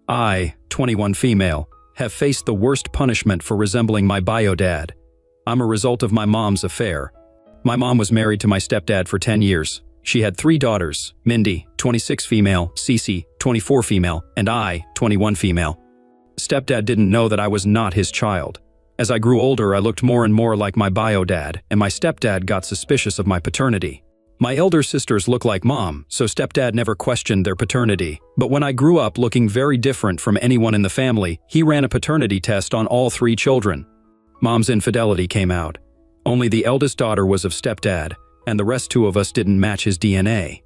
I, 21 female, have faced the worst punishment for resembling my bio dad. I'm a result of my mom's affair. My mom was married to my stepdad for 10 years. She had 3 daughters, Mindy, 26 female, Cece, 24 female, and I, 21 female. Stepdad didn't know that I was not his child. As I grew older, I looked more and more like my bio dad, and my stepdad got suspicious of my paternity. My elder sisters look like mom, so stepdad never questioned their paternity. But when I grew up looking very different from anyone in the family, he ran a paternity test on all 3 children. Mom's infidelity came out. Only the eldest daughter was of stepdad, and the rest 2 of us didn't match his DNA.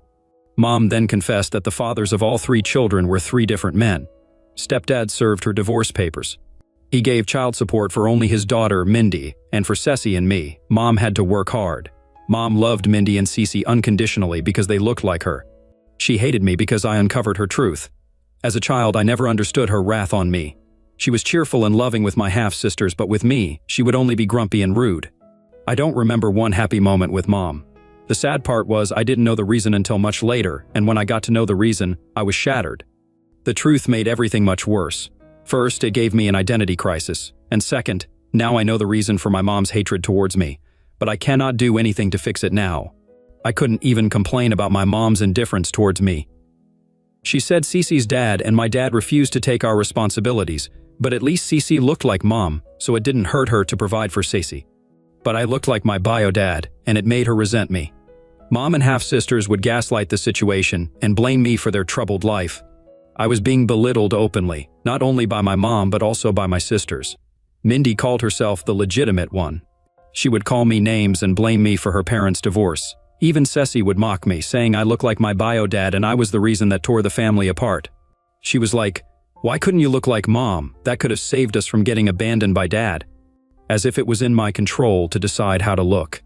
Mom then confessed that the fathers of all 3 children were 3 different men. Stepdad served her divorce papers. He gave child support for only his daughter, Mindy, and for Ceci and me, Mom had to work hard. Mom loved Mindy and Cece unconditionally because they looked like her. She hated me because I uncovered her truth. As a child, I never understood her wrath on me. She was cheerful and loving with my half-sisters, but with me, she would only be grumpy and rude. I don't remember one happy moment with Mom. The sad part was I didn't know the reason until much later, and when I got to know the reason, I was shattered. The truth made everything much worse. First, it gave me an identity crisis, and second, now I know the reason for my mom's hatred towards me. But I cannot do anything to fix it now. I couldn't even complain about my mom's indifference towards me. She said Cece's dad and my dad refused to take our responsibilities, but at least Cece looked like Mom, so it didn't hurt her to provide for Cece. But I looked like my bio dad, and it made her resent me. Mom and half-sisters would gaslight the situation and blame me for their troubled life. I was being belittled openly, not only by my mom but also by my sisters. Mindy called herself the legitimate one. She would call me names and blame me for her parents' divorce. Even Ceci would mock me, saying I look like my bio dad and I was the reason that tore the family apart. She was like, "Why couldn't you look like Mom? That could have saved us from getting abandoned by Dad." As if it was in my control to decide how to look.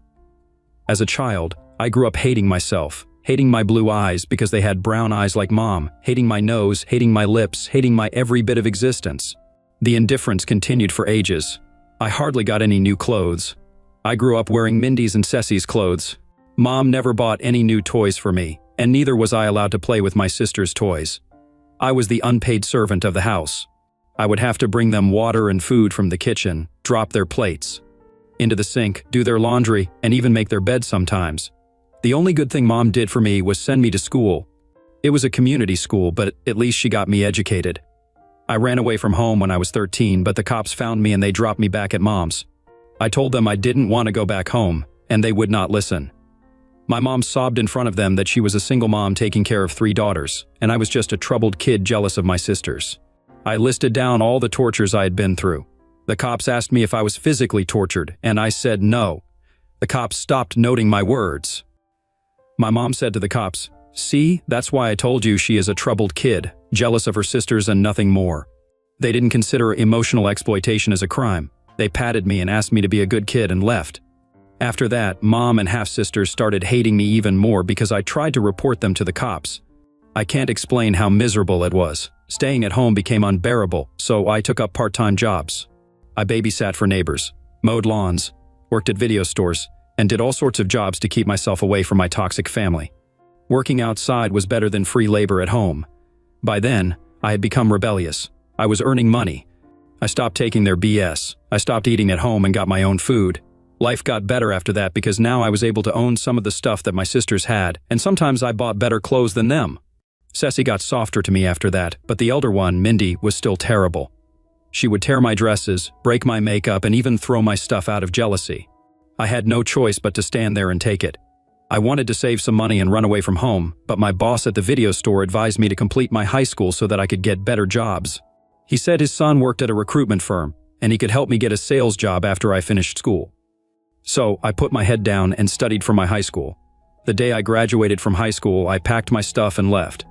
As a child, I grew up hating myself, hating my blue eyes because they had brown eyes like Mom, hating my nose, hating my lips, hating my every bit of existence. The indifference continued for ages. I hardly got any new clothes. I grew up wearing Mindy's and Ceci's clothes. Mom never bought any new toys for me, and neither was I allowed to play with my sister's toys. I was the unpaid servant of the house. I would have to bring them water and food from the kitchen, drop their plates into the sink, do their laundry, and even make their bed sometimes. The only good thing Mom did for me was send me to school. It was a community school, but at least she got me educated. I ran away from home when I was 13, but the cops found me and they dropped me back at Mom's. I told them I didn't want to go back home, and they would not listen. My mom sobbed in front of them that she was a single mom taking care of 3 daughters, and I was just a troubled kid jealous of my sisters. I listed down all the tortures I had been through. The cops asked me if I was physically tortured, and I said no. The cops stopped noting my words. My mom said to the cops, "See, that's why I told you she is a troubled kid, jealous of her sisters and nothing more." They didn't consider emotional exploitation as a crime. They patted me and asked me to be a good kid and left. After that, Mom and half-sisters started hating me even more because I tried to report them to the cops. I can't explain how miserable it was. Staying at home became unbearable, so I took up part-time jobs. I babysat for neighbors, mowed lawns, worked at video stores, and did all sorts of jobs to keep myself away from my toxic family. Working outside was better than free labor at home. By then, I had become rebellious. I was earning money. I stopped taking their BS. I stopped eating at home and got my own food. Life got better after that because now I was able to own some of the stuff that my sisters had, and sometimes I bought better clothes than them. Ceci got softer to me after that, but the elder one, Mindy, was still terrible. She would tear my dresses, break my makeup, and even throw my stuff out of jealousy. I had no choice but to stand there and take it. I wanted to save some money and run away from home, but my boss at the video store advised me to complete my high school so that I could get better jobs. He said his son worked at a recruitment firm, and he could help me get a sales job after I finished school. So I put my head down and studied for my high school. The day I graduated from high school, I packed my stuff and left.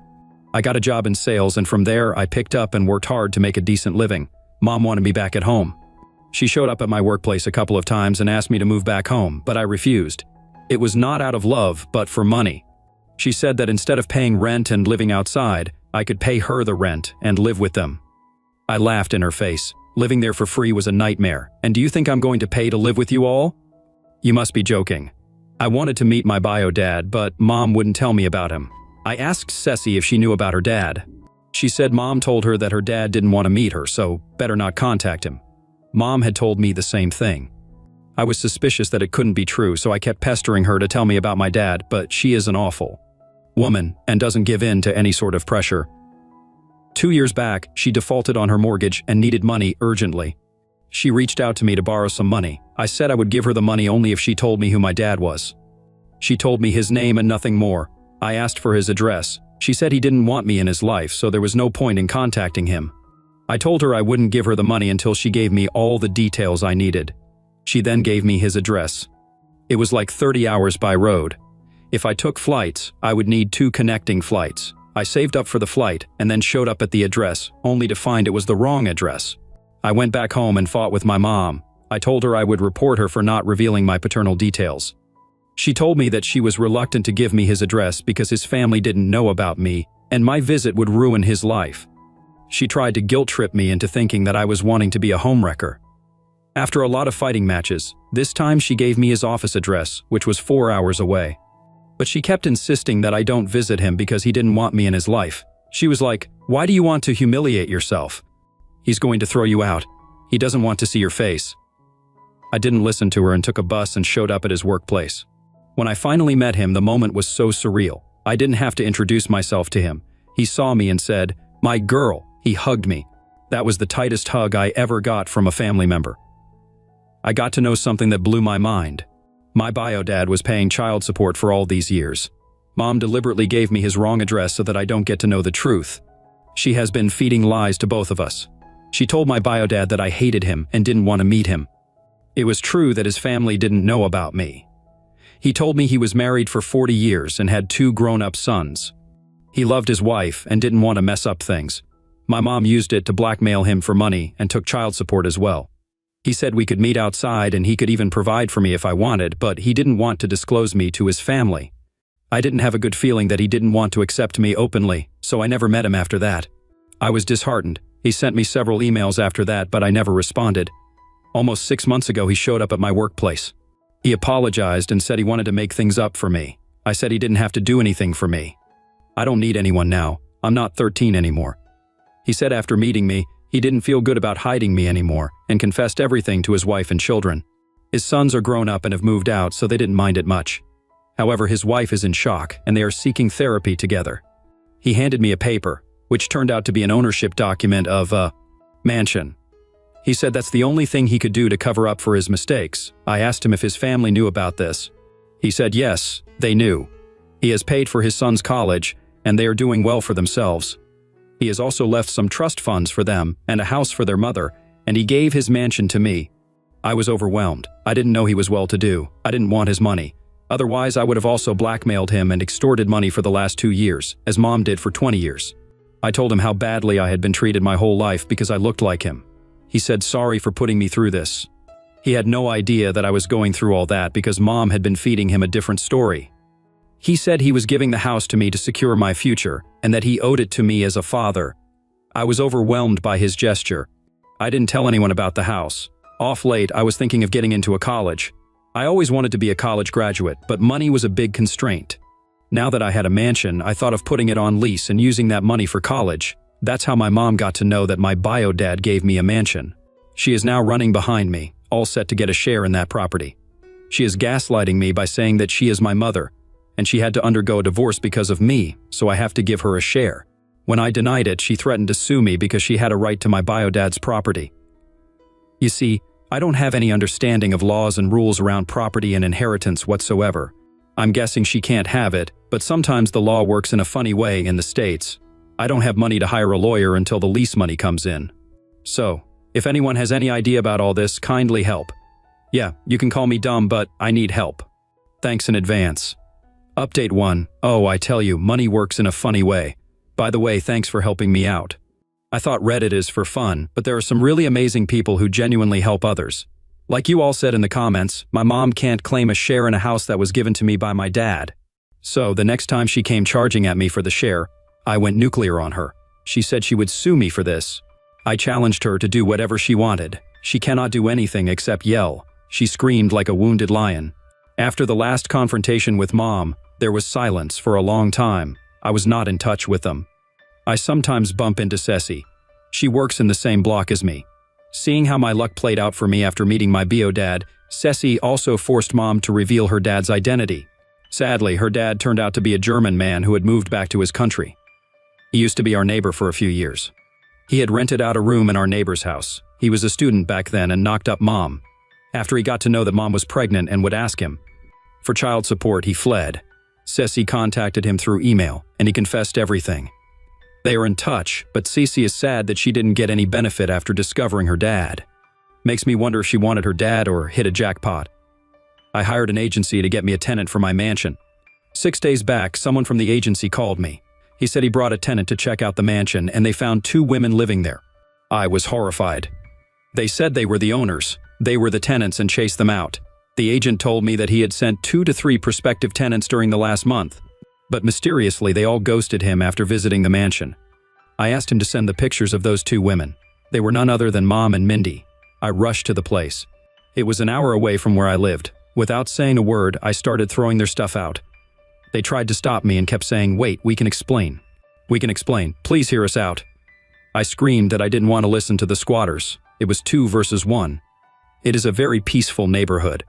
I got a job in sales, and from there I picked up and worked hard to make a decent living. Mom wanted me back at home. She showed up at my workplace a couple of times and asked me to move back home, but I refused. It was not out of love, but for money. She said that instead of paying rent and living outside, I could pay her the rent and live with them. I laughed in her face. Living there for free was a nightmare, and do you think I'm going to pay to live with you all? You must be joking. I wanted to meet my bio dad, but Mom wouldn't tell me about him. I asked Ceci if she knew about her dad. She said Mom told her that her dad didn't want to meet her, so better not contact him. Mom had told me the same thing. I was suspicious that it couldn't be true, so I kept pestering her to tell me about my dad, but she is an awful woman and doesn't give in to any sort of pressure. 2 years back, she defaulted on her mortgage and needed money urgently. She reached out to me to borrow some money. I said I would give her the money only if she told me who my dad was. She told me his name and nothing more. I asked for his address. She said he didn't want me in his life, so there was no point in contacting him. I told her I wouldn't give her the money until she gave me all the details I needed. She then gave me his address. It was like 30 hours by road. If I took flights, I would need 2 connecting flights. I saved up for the flight and then showed up at the address, only to find it was the wrong address. I went back home and fought with my mom. I told her I would report her for not revealing my paternal details. She told me that she was reluctant to give me his address because his family didn't know about me, and my visit would ruin his life. She tried to guilt-trip me into thinking that I was wanting to be a homewrecker. After a lot of fighting matches, this time she gave me his office address, which was 4 hours away. But she kept insisting that I don't visit him because he didn't want me in his life. She was like, "Why do you want to humiliate yourself? He's going to throw you out. He doesn't want to see your face." I didn't listen to her and took a bus and showed up at his workplace. When I finally met him, the moment was so surreal. I didn't have to introduce myself to him. He saw me and said, "My girl." He hugged me. That was the tightest hug I ever got from a family member. I got to know something that blew my mind. My bio dad was paying child support for all these years. Mom deliberately gave me his wrong address so that I don't get to know the truth. She has been feeding lies to both of us. She told my bio dad that I hated him and didn't want to meet him. It was true that his family didn't know about me. He told me he was married for 40 years and had 2 grown-up sons. He loved his wife and didn't want to mess up things. My mom used it to blackmail him for money and took child support as well. He said we could meet outside and he could even provide for me if I wanted, but he didn't want to disclose me to his family. I didn't have a good feeling that he didn't want to accept me openly, so I never met him after that. I was disheartened. He sent me several emails after that, but I never responded. Almost 6 months ago, he showed up at my workplace. He apologized and said he wanted to make things up for me. I said he didn't have to do anything for me. I don't need anyone now. I'm not 13 anymore. He said after meeting me, he didn't feel good about hiding me anymore and confessed everything to his wife and children. His sons are grown up and have moved out, so they didn't mind it much. However, his wife is in shock and they are seeking therapy together. He handed me a paper, which turned out to be an ownership document of a mansion. He said that's the only thing he could do to cover up for his mistakes. I asked him if his family knew about this. He said yes, they knew. He has paid for his son's college and they are doing well for themselves. He has also left some trust funds for them and a house for their mother, and he gave his mansion to me. I was overwhelmed. I didn't know he was well-to-do. I didn't want his money. Otherwise, I would have also blackmailed him and extorted money for the last 2 years, as Mom did for 20 years. I told him how badly I had been treated my whole life because I looked like him. He said sorry for putting me through this. He had no idea that I was going through all that because Mom had been feeding him a different story. He said he was giving the house to me to secure my future and that he owed it to me as a father. I was overwhelmed by his gesture. I didn't tell anyone about the house. Off late, I was thinking of getting into a college. I always wanted to be a college graduate, but money was a big constraint. Now that I had a mansion, I thought of putting it on lease and using that money for college. That's how my mom got to know that my bio dad gave me a mansion. She is now running behind me, all set to get a share in that property. She is gaslighting me by saying that she is my mother, and she had to undergo a divorce because of me, so I have to give her a share. When I denied it, she threatened to sue me because she had a right to my bio dad's property. You see, I don't have any understanding of laws and rules around property and inheritance whatsoever. I'm guessing she can't have it, but sometimes the law works in a funny way in the States. I don't have money to hire a lawyer until the lease money comes in. So, if anyone has any idea about all this, kindly help. Yeah, you can call me dumb, but I need help. Thanks in advance. Update 1. Oh, I tell you, money works in a funny way. By the way, thanks for helping me out. I thought Reddit is for fun, but there are some really amazing people who genuinely help others. Like you all said in the comments, my mom can't claim a share in a house that was given to me by my dad. So the next time she came charging at me for the share, I went nuclear on her. She said she would sue me for this. I challenged her to do whatever she wanted. She cannot do anything except yell. She screamed like a wounded lion. After the last confrontation with Mom, there was silence for a long time. I was not in touch with them. I sometimes bump into Ceci. She works in the same block as me. Seeing how my luck played out for me after meeting my bio dad, Ceci also forced Mom to reveal her dad's identity. Sadly, her dad turned out to be a German man who had moved back to his country. He used to be our neighbor for a few years. He had rented out a room in our neighbor's house. He was a student back then and knocked up Mom. After he got to know that Mom was pregnant and would ask him for child support, he fled. Ceci contacted him through email, and he confessed everything. They are in touch, but Ceci is sad that she didn't get any benefit after discovering her dad. Makes me wonder if she wanted her dad or hit a jackpot. I hired an agency to get me a tenant for my mansion. 6 days back, someone from the agency called me. He said he brought a tenant to check out the mansion, and they found 2 women living there. I was horrified. They said they were the owners. They were the tenants and chased them out. The agent told me that he had sent 2 to 3 prospective tenants during the last month. But mysteriously, they all ghosted him after visiting the mansion. I asked him to send the pictures of those 2 women. They were none other than Mom and Mindy. I rushed to the place. It was an hour away from where I lived. Without saying a word, I started throwing their stuff out. They tried to stop me and kept saying, "Wait, we can explain. We can explain. Please hear us out." I screamed that I didn't want to listen to the squatters. It was 2 versus 1. It is a very peaceful neighborhood.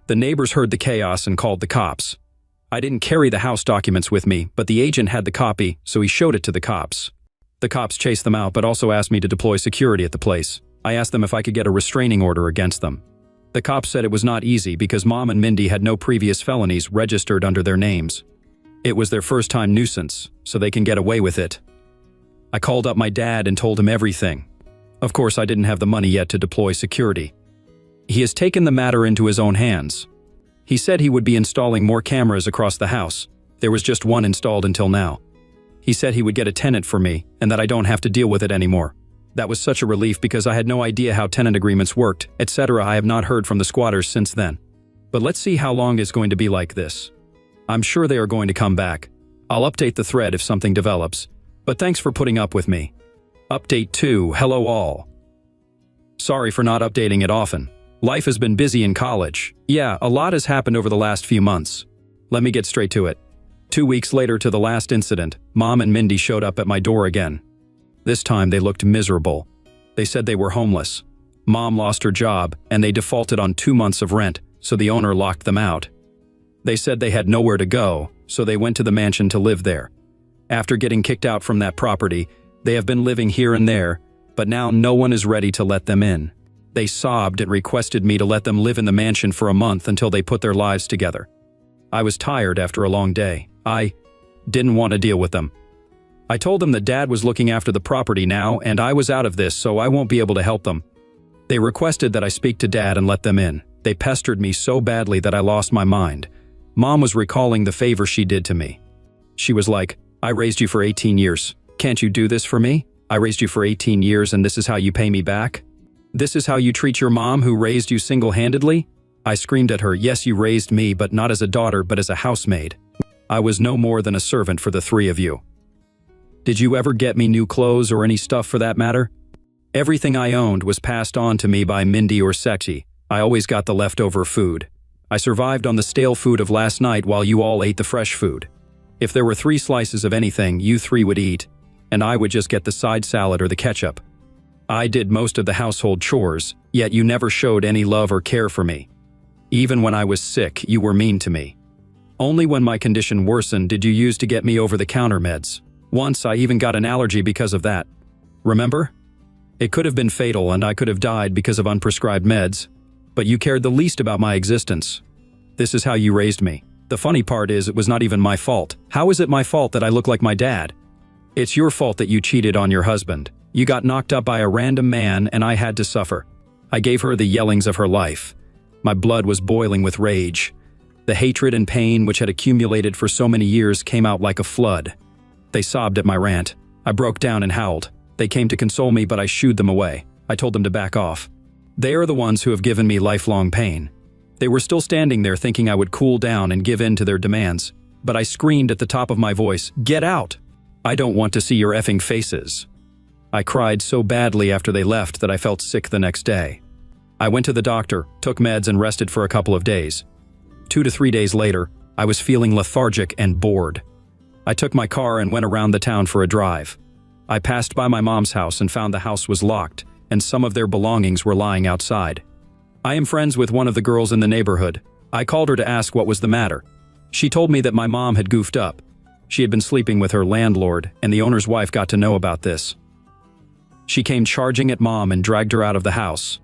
The neighbors heard the chaos and called the cops. I didn't carry the house documents with me, but the agent had the copy, so he showed it to the cops. The cops chased them out, but also asked me to deploy security at the place. I asked them if I could get a restraining order against them. The cops said it was not easy because Mom and Mindy had no previous felonies registered under their names. It was their first-time nuisance, so they can get away with it. I called up my dad and told him everything. Of course, I didn't have the money yet to deploy security. He has taken the matter into his own hands. He said he would be installing more cameras across the house. There was just 1 installed until now. He said he would get a tenant for me and that I don't have to deal with it anymore. That was such a relief because I had no idea how tenant agreements worked, etc. I have not heard from the squatters since then. But let's see how long it's going to be like this. I'm sure they are going to come back. I'll update the thread if something develops. But thanks for putting up with me. Update 2, hello all. Sorry for not updating it often. Life has been busy in college. Yeah, a lot has happened over the last few months. Let me get straight to it. 2 weeks later to the last incident, Mom and Mindy showed up at my door again. This time they looked miserable. They said they were homeless. Mom lost her job, and they defaulted on 2 months of rent, so the owner locked them out. They said they had nowhere to go, so they went to the mansion to live there. After getting kicked out from that property, they have been living here and there, but now no one is ready to let them in. They sobbed and requested me to let them live in the mansion for a month until they put their lives together. I was tired after a long day. I didn't want to deal with them. I told them that Dad was looking after the property now and I was out of this, so I won't be able to help them. They requested that I speak to Dad and let them in. They pestered me so badly that I lost my mind. Mom was recalling the favor she did to me. She was like, "I raised you for 18 years. Can't you do this for me? I raised you for 18 years and this is how you pay me back? This is how you treat your mom who raised you single-handedly?" I screamed at her, "Yes, you raised me, but not as a daughter, but as a housemaid. I was no more than a servant for the 3 of you. Did you ever get me new clothes or any stuff for that matter? Everything I owned was passed on to me by Mindy or Sexy. I always got the leftover food. I survived on the stale food of last night while you all ate the fresh food. If there were 3 slices of anything, you 3 would eat, and I would just get the side salad or the ketchup. I did most of the household chores, yet you never showed any love or care for me. Even when I was sick, you were mean to me. Only when my condition worsened did you use to get me over-the-counter meds. Once I even got an allergy because of that. Remember? It could have been fatal and I could have died because of unprescribed meds, but you cared the least about my existence. This is how you raised me. The funny part is it was not even my fault. How is it my fault that I look like my dad? It's your fault that you cheated on your husband. You got knocked up by a random man and I had to suffer. I gave her the yellings of her life. My blood was boiling with rage. The hatred and pain which had accumulated for so many years came out like a flood. They sobbed at my rant. I broke down and howled. They came to console me, but I shooed them away. I told them to back off. They are the ones who have given me lifelong pain. They were still standing there thinking I would cool down and give in to their demands, but I screamed at the top of my voice, "Get out! I don't want to see your effing faces." I cried so badly after they left that I felt sick the next day. I went to the doctor, took meds and rested for a couple of days. 2 to 3 days later, I was feeling lethargic and bored. I took my car and went around the town for a drive. I passed by my mom's house and found the house was locked, and some of their belongings were lying outside. I am friends with one of the girls in the neighborhood. I called her to ask what was the matter. She told me that my mom had goofed up. She had been sleeping with her landlord, and the owner's wife got to know about this. She came charging at Mom and dragged her out of the house.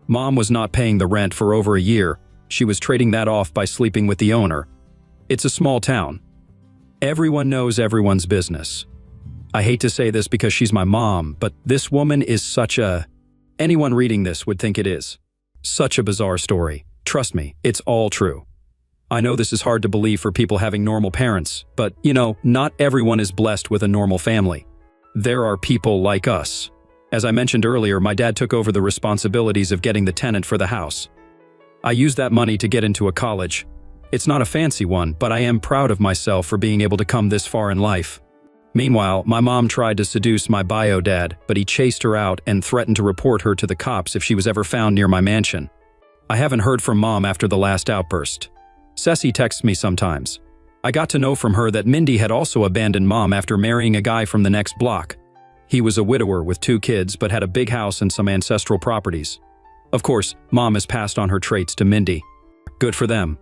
Mom was not paying the rent for over a year. She was trading that off by sleeping with the owner. It's a small town. Everyone knows everyone's business. I hate to say this because she's my mom, but this woman is such a... Anyone reading this would think it is. Such a bizarre story. Trust me, it's all true. I know this is hard to believe for people having normal parents, but, not everyone is blessed with a normal family. There are people like us. As I mentioned earlier, my dad took over the responsibilities of getting the tenant for the house. I used that money to get into a college. It's not a fancy one, but I am proud of myself for being able to come this far in life. Meanwhile, my mom tried to seduce my bio dad, but he chased her out and threatened to report her to the cops if she was ever found near my mansion. I haven't heard from Mom after the last outburst. Ceci texts me sometimes. I got to know from her that Mindy had also abandoned Mom after marrying a guy from the next block. He was a widower with 2 kids but had a big house and some ancestral properties. Of course, Mom has passed on her traits to Mindy. Good for them.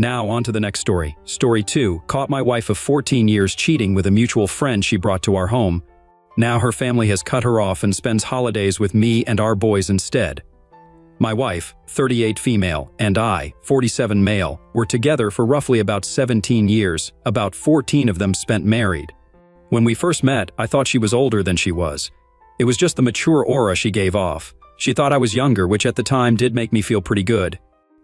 Now on to the next story. Story 2, caught my wife of 14 years cheating with a mutual friend she brought to our home. Now her family has cut her off and spends holidays with me and our boys instead. My wife, 38 female, and I, 47 male, were together for roughly about 17 years, about 14 of them spent married. When we first met, I thought she was older than she was. It was just the mature aura she gave off. She thought I was younger, which at the time did make me feel pretty good.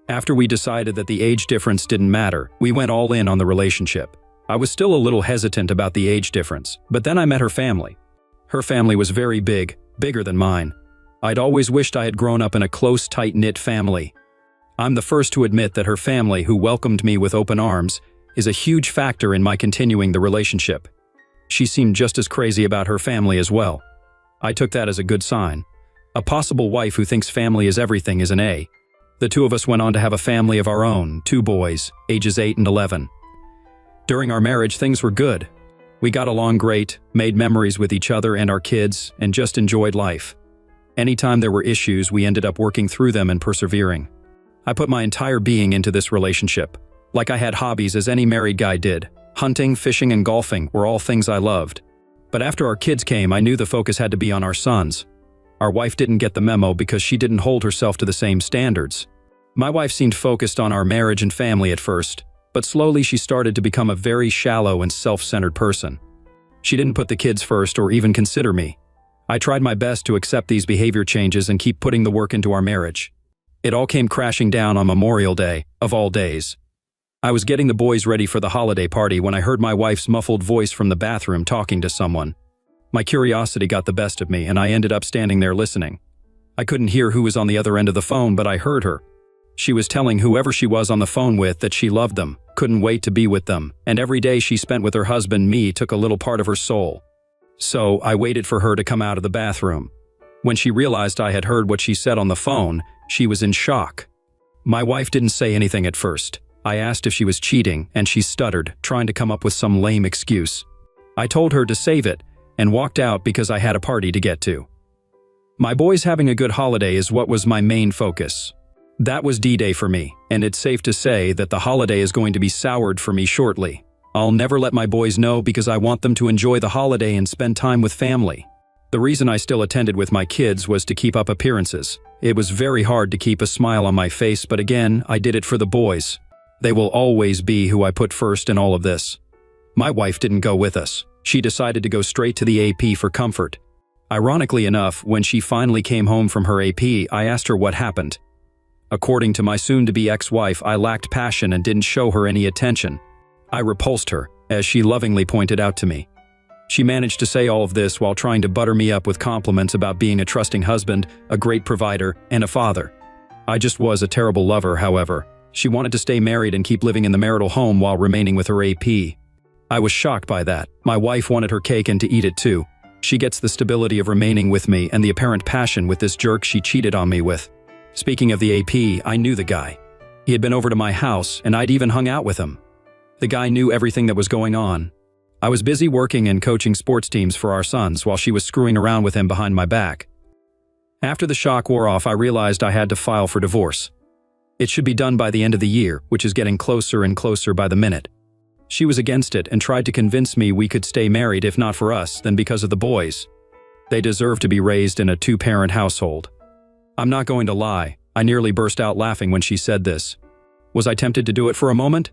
After we decided that the age difference didn't matter, we went all in on the relationship. I was still a little hesitant about the age difference, but then I met her family. Her family was very big, bigger than mine. I'd always wished I had grown up in a close, tight-knit family. I'm the first to admit that her family, who welcomed me with open arms, is a huge factor in my continuing the relationship. She seemed just as crazy about her family as well. I took that as a good sign. A possible wife who thinks family is everything is an A. The 2 of us went on to have a family of our own, 2 boys, ages 8 and 11. During our marriage, things were good. We got along great, made memories with each other and our kids, and just enjoyed life. Anytime there were issues, we ended up working through them and persevering. I put my entire being into this relationship. Like I had hobbies as any married guy did. Hunting, fishing, and golfing were all things I loved. But after our kids came, I knew the focus had to be on our sons. Our wife didn't get the memo because she didn't hold herself to the same standards. My wife seemed focused on our marriage and family at first, but slowly she started to become a very shallow and self-centered person. She didn't put the kids first or even consider me. I tried my best to accept these behavior changes and keep putting the work into our marriage. It all came crashing down on Memorial Day, of all days. I was getting the boys ready for the holiday party when I heard my wife's muffled voice from the bathroom talking to someone. My curiosity got the best of me, and I ended up standing there listening. I couldn't hear who was on the other end of the phone, but I heard her. She was telling whoever she was on the phone with that she loved them, couldn't wait to be with them, and every day she spent with her husband, me, took a little part of her soul. So I waited for her to come out of the bathroom. When she realized I had heard what she said on the phone, she was in shock. My wife didn't say anything at first. I asked if she was cheating, and she stuttered, trying to come up with some lame excuse. I told her to save it, and walked out because I had a party to get to. My boys having a good holiday is what was my main focus. That was D-Day for me, and it's safe to say that the holiday is going to be soured for me shortly. I'll never let my boys know because I want them to enjoy the holiday and spend time with family. The reason I still attended with my kids was to keep up appearances. It was very hard to keep a smile on my face, but again, I did it for the boys. They will always be who I put first in all of this. My wife didn't go with us. She decided to go straight to the AP for comfort. Ironically enough, when she finally came home from her AP, I asked her what happened. According to my soon-to-be ex-wife, I lacked passion and didn't show her any attention. I repulsed her, as she lovingly pointed out to me. She managed to say all of this while trying to butter me up with compliments about being a trusting husband, a great provider, and a father. I just was a terrible lover, however. She wanted to stay married and keep living in the marital home while remaining with her AP. I was shocked by that. My wife wanted her cake and to eat it too. She gets the stability of remaining with me and the apparent passion with this jerk she cheated on me with. Speaking of the AP, I knew the guy. He had been over to my house, and I'd even hung out with him. The guy knew everything that was going on. I was busy working and coaching sports teams for our sons while she was screwing around with him behind my back. After the shock wore off, I realized I had to file for divorce. It should be done by the end of the year, which is getting closer and closer by the minute. She was against it and tried to convince me we could stay married, if not for us, then because of the boys. They deserve to be raised in a two-parent household. I'm not going to lie, I nearly burst out laughing when she said this. Was I tempted to do it for a moment?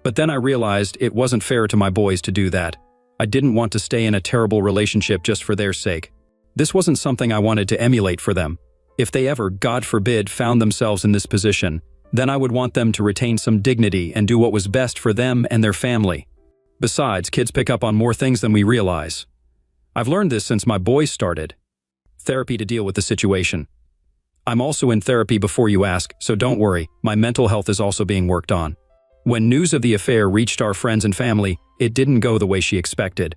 But then I realized it wasn't fair to my boys to do that. I didn't want to stay in a terrible relationship just for their sake. This wasn't something I wanted to emulate for them. If they ever, God forbid, found themselves in this position, then I would want them to retain some dignity and do what was best for them and their family. Besides, kids pick up on more things than we realize. I've learned this since my boys started therapy to deal with the situation. I'm also in therapy before you ask, so don't worry, my mental health is also being worked on. When news of the affair reached our friends and family, it didn't go the way she expected.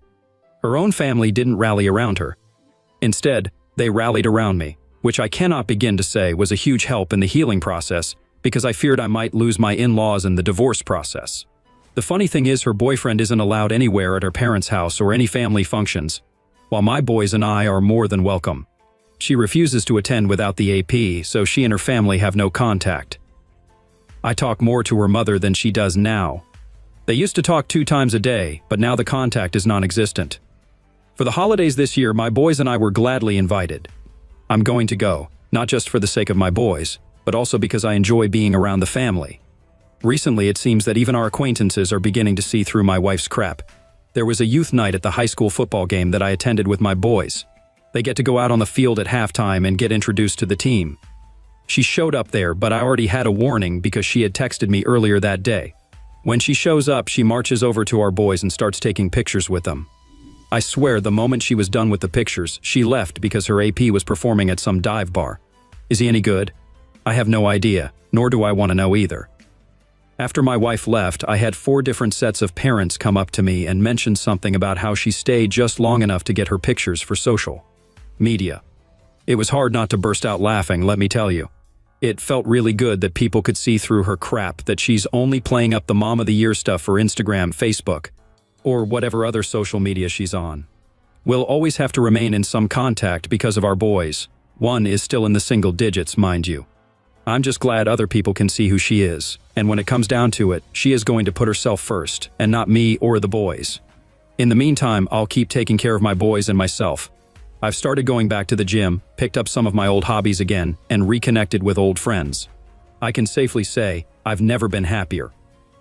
Her own family didn't rally around her. Instead, they rallied around me, which I cannot begin to say was a huge help in the healing process because I feared I might lose my in-laws in the divorce process. The funny thing is her boyfriend isn't allowed anywhere at her parents' house or any family functions, while my boys and I are more than welcome. She refuses to attend without the AP, so she and her family have no contact. I talk more to her mother than she does now. They used to talk 2 times a day, but now the contact is non-existent. For the holidays this year, my boys and I were gladly invited. I'm going to go, not just for the sake of my boys, but also because I enjoy being around the family. Recently, it seems that even our acquaintances are beginning to see through my wife's crap. There was a youth night at the high school football game that I attended with my boys. They get to go out on the field at halftime and get introduced to the team. She showed up there, but I already had a warning because she had texted me earlier that day. When she shows up, she marches over to our boys and starts taking pictures with them. I swear the moment she was done with the pictures, she left because her AP was performing at some dive bar. Is he any good? I have no idea, nor do I want to know either. After my wife left, I had 4 different sets of parents come up to me and mention something about how she stayed just long enough to get her pictures for social media. It was hard not to burst out laughing, let me tell you. It felt really good that people could see through her crap, that she's only playing up the Mom of the Year stuff for Instagram, Facebook, or whatever other social media she's on. We'll always have to remain in some contact because of our boys. One is still in the single digits, mind you. I'm just glad other people can see who she is, and when it comes down to it, she is going to put herself first, and not me or the boys. In the meantime, I'll keep taking care of my boys and myself. I've started going back to the gym, picked up some of my old hobbies again, and reconnected with old friends. I can safely say, I've never been happier.